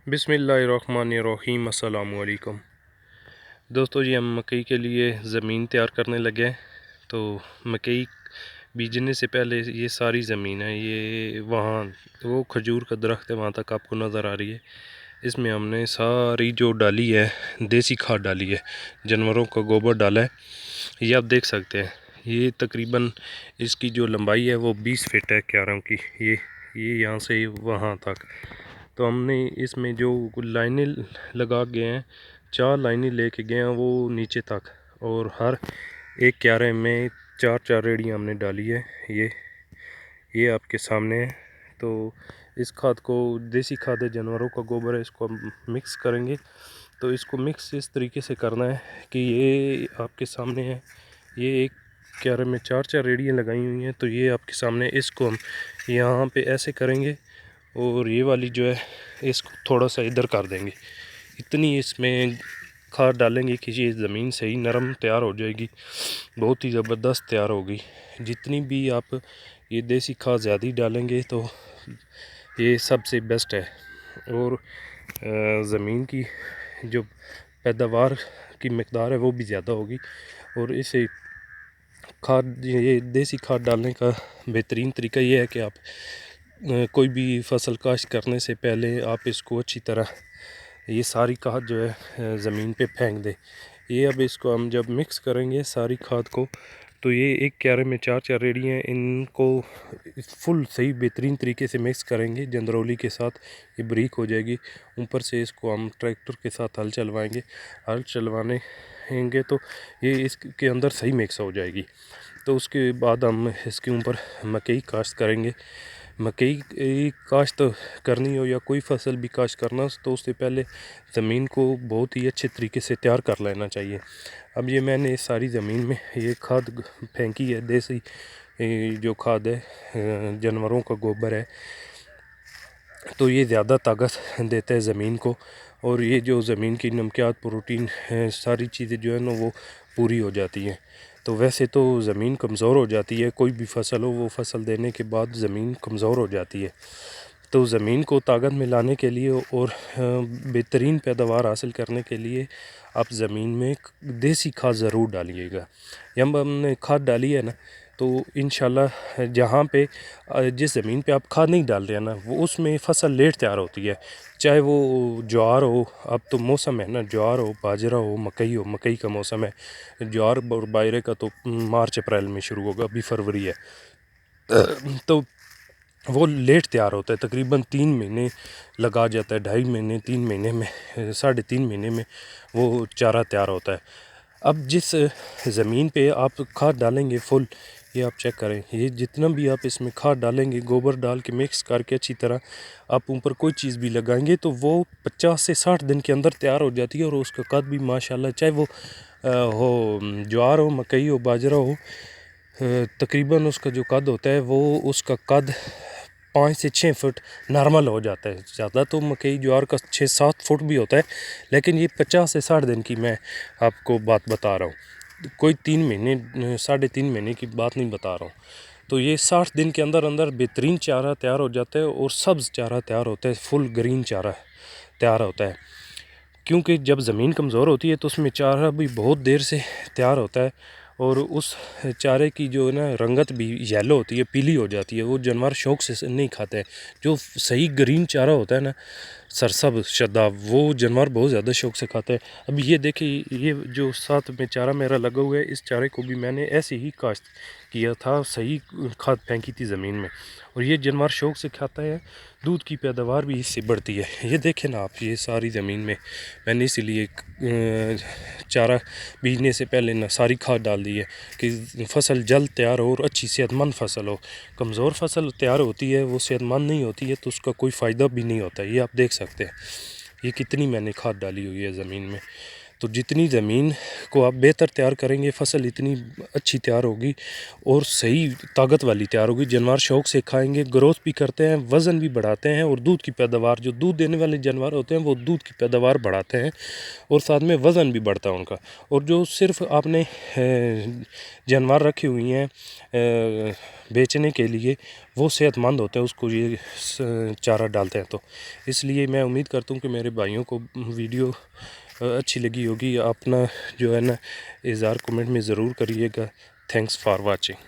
بسم اللہ الرحمن الرحیم۔ السلام علیکم دوستو، جی ہم مکئی کے لیے زمین تیار کرنے لگے ہیں۔ تو مکئی بیجنے سے پہلے یہ ساری زمین ہے، یہ وہاں وہ کھجور کا درخت ہے، وہاں تک آپ کو نظر آ رہی ہے۔ اس میں ہم نے ساری جو ڈالی ہے دیسی کھاد ڈالی ہے، جانوروں کا گوبر ڈالا ہے۔ یہ آپ دیکھ سکتے ہیں، یہ تقریباً اس کی جو لمبائی ہے وہ 20 فٹ ہے کیاروں کی، یہ یہاں سے وہاں تک۔ تو ہم نے اس میں جو لائنیں لگا گئے ہیں، 4 لائنیں لے کے گئے ہیں وہ نیچے تک، اور ہر ایک کیارے میں 4 ریڑیاں ہم نے ڈالی ہے۔ یہ آپ کے سامنے ہے۔ تو اس کھاد کو دیسی کھاد ہے، جانوروں کا گوبر ہے، اس کو ہم مکس کریں گے۔ تو اس کو مکس اس طریقے سے کرنا ہے کہ یہ آپ کے سامنے ہے، یہ ایک کیارے میں 4 ریڑیاں لگائی ہوئی ہیں۔ تو یہ آپ کے سامنے، اس کو ہم یہاں پہ ایسے کریں گے، اور یہ والی جو ہے اس کو تھوڑا سا ادھر کر دیں گے۔ اتنی اس میں کھاد ڈالیں گے کہ یہ زمین صحیح نرم تیار ہو جائے گی، بہت ہی زبردست تیار ہوگی۔ جتنی بھی آپ یہ دیسی کھاد زیادہ ڈالیں گے تو یہ سب سے بیسٹ ہے، اور زمین کی جو پیداوار کی مقدار ہے وہ بھی زیادہ ہوگی۔ اور اسے کھاد، یہ دیسی کھاد ڈالنے کا بہترین طریقہ یہ ہے کہ آپ کوئی بھی فصل کاشت کرنے سے پہلے آپ اس کو اچھی طرح یہ ساری کھاد جو ہے زمین پہ پھینک دیں۔ یہ اب اس کو ہم جب مکس کریں گے ساری کھاد کو، تو یہ ایک کیارے میں 4 ریڑی ہیں، ان کو فل صحیح بہترین طریقے سے مکس کریں گے جندرولی کے ساتھ، یہ بریک ہو جائے گی۔ اوپر سے اس کو ہم ٹریکٹر کے ساتھ ہل چلوائیں گے، ہل چلوانے گے تو یہ اس کے اندر صحیح مکس ہو جائے گی۔ تو اس کے بعد ہم اس کے اوپر مکئی کاشت کریں گے۔ مکئی کاشت کرنی ہو یا کوئی فصل بھی کاشت کرنا ہو تو اس سے پہلے زمین کو بہت ہی اچھے طریقے سے تیار کر لینا چاہیے۔ اب یہ میں نے اس ساری زمین میں یہ کھاد پھینکی ہے، دیسی جو کھاد ہے، جانوروں کا گوبر ہے، تو یہ زیادہ طاقت دیتا ہے زمین کو، اور یہ جو زمین کی نمکیات، پروٹین، ساری چیزیں جو ہے نا وہ پوری ہو جاتی ہیں۔ تو ویسے تو زمین کمزور ہو جاتی ہے، کوئی بھی فصل ہو، وہ فصل دینے کے بعد زمین کمزور ہو جاتی ہے۔ تو زمین کو طاقت میں لانے کے لیے اور بہترین پیداوار حاصل کرنے کے لیے آپ زمین میں دیسی کھاد ضرور ڈالیے گا۔ جب ہم نے کھاد ڈالی ہے نا، تو انشاءاللہ جہاں پہ جس زمین پہ آپ کھاد نہیں ڈال رہے ہیں نا، وہ اس میں فصل لیٹ تیار ہوتی ہے، چاہے وہ جوار ہو۔ اب تو موسم ہے نا، جوار ہو، باجرہ ہو، مکئی ہو، مکئی کا موسم ہے۔ جوار اور باجرے کا تو مارچ اپریل میں شروع ہوگا، ابھی فروری ہے، تو وہ لیٹ تیار ہوتا ہے، تقریباً 3 مہینے لگا جاتا ہے، 2.5 مہینے، 3 مہینے میں، 3.5 مہینے میں وہ چارہ تیار ہوتا ہے۔ اب جس زمین پہ آپ کھاد ڈالیں گے فل، یہ آپ چیک کریں، یہ جتنا بھی آپ اس میں کھاد ڈالیں گے، گوبر ڈال کے مکس کر کے اچھی طرح آپ اوپر کوئی چیز بھی لگائیں گے تو وہ 50 سے 60 دن کے اندر تیار ہو جاتی ہے، اور اس کا قد بھی ماشاءاللہ، چاہے وہ ہو جوار ہو، مکئی ہو، باجرہ ہو، تقریباً اس کا جو قد ہوتا ہے وہ اس کا قد 5 سے 6 فٹ نارمل ہو جاتا ہے۔ زیادہ تو مکئی جوار کا 6-7 فٹ بھی ہوتا ہے، لیکن یہ 50 سے 60 دن کی میں آپ کو بات بتا رہا ہوں، کوئی 3 مہینے 3.5 مہینے کی بات نہیں بتا رہا ہوں۔ تو یہ 60 دن کے اندر اندر بہترین چارہ تیار ہو جاتا ہے، اور سبز چارہ تیار ہوتا ہے، فل گرین چارہ تیار ہوتا ہے۔ کیونکہ جب زمین کمزور ہوتی ہے تو اس میں چارہ بھی بہت دیر سے تیار ہوتا ہے، اور اس چارے کی جو ہے نا رنگت بھی یلو ہوتی ہے، پیلی ہو جاتی ہے، وہ جانور شوق سے نہیں کھاتے ہیں۔ جو صحیح گرین چارہ ہوتا ہے نا، سرسبز شاداب، وہ جانور بہت زیادہ شوق سے کھاتے ہیں۔ اب یہ دیکھیں، یہ جو ساتھ میں چارہ میرا لگا ہوا ہے، اس چارے کو بھی میں نے ایسے ہی کاشت کیا تھا، صحیح کھاد پھینکی تھی زمین میں، اور یہ جانور شوق سے کھاتا ہے، دودھ کی پیداوار بھی اس سے بڑھتی ہے۔ یہ دیکھیں نا آپ، یہ ساری زمین میں میں نے اسی لیے چارہ بیجنے سے پہلے نا ساری کھاد ڈال دی ہے کہ فصل جلد تیار ہو اور اچھی صحت مند فصل ہو۔ کمزور فصل تیار ہوتی ہے، وہ صحت مند نہیں ہوتی ہے، تو اس کا کوئی فائدہ بھی نہیں ہوتا ہے۔ یہ آپ دیکھ سکتے ہیں، یہ کتنی میں نے کھاد ڈالی ہوئی ہے زمین میں۔ تو جتنی زمین کو آپ بہتر تیار کریں گے فصل اتنی اچھی تیار ہوگی اور صحیح طاقت والی تیار ہوگی. جانور شوق سے کھائیں گے, گروتھ بھی کرتے ہیں, وزن بھی بڑھاتے ہیں, اور دودھ کی پیداوار, جو دودھ دینے والے جانور ہوتے ہیں وہ دودھ کی پیداوار بڑھاتے ہیں اور ساتھ میں وزن بھی بڑھتا ہے ان کا. اور جو صرف آپ نے جانور رکھی ہوئی ہیں بیچنے کے لیے, وہ صحت مند ہوتے ہیں اس کو یہ چارہ ڈالتے ہیں. تو اس لیے میں امید کرتا ہوں کہ میرے بھائیوں کو ویڈیو اچھی لگی ہوگی. اپنا جو ہے نا اظہار کمنٹ میں ضرور کریے گا. Thanks for watching.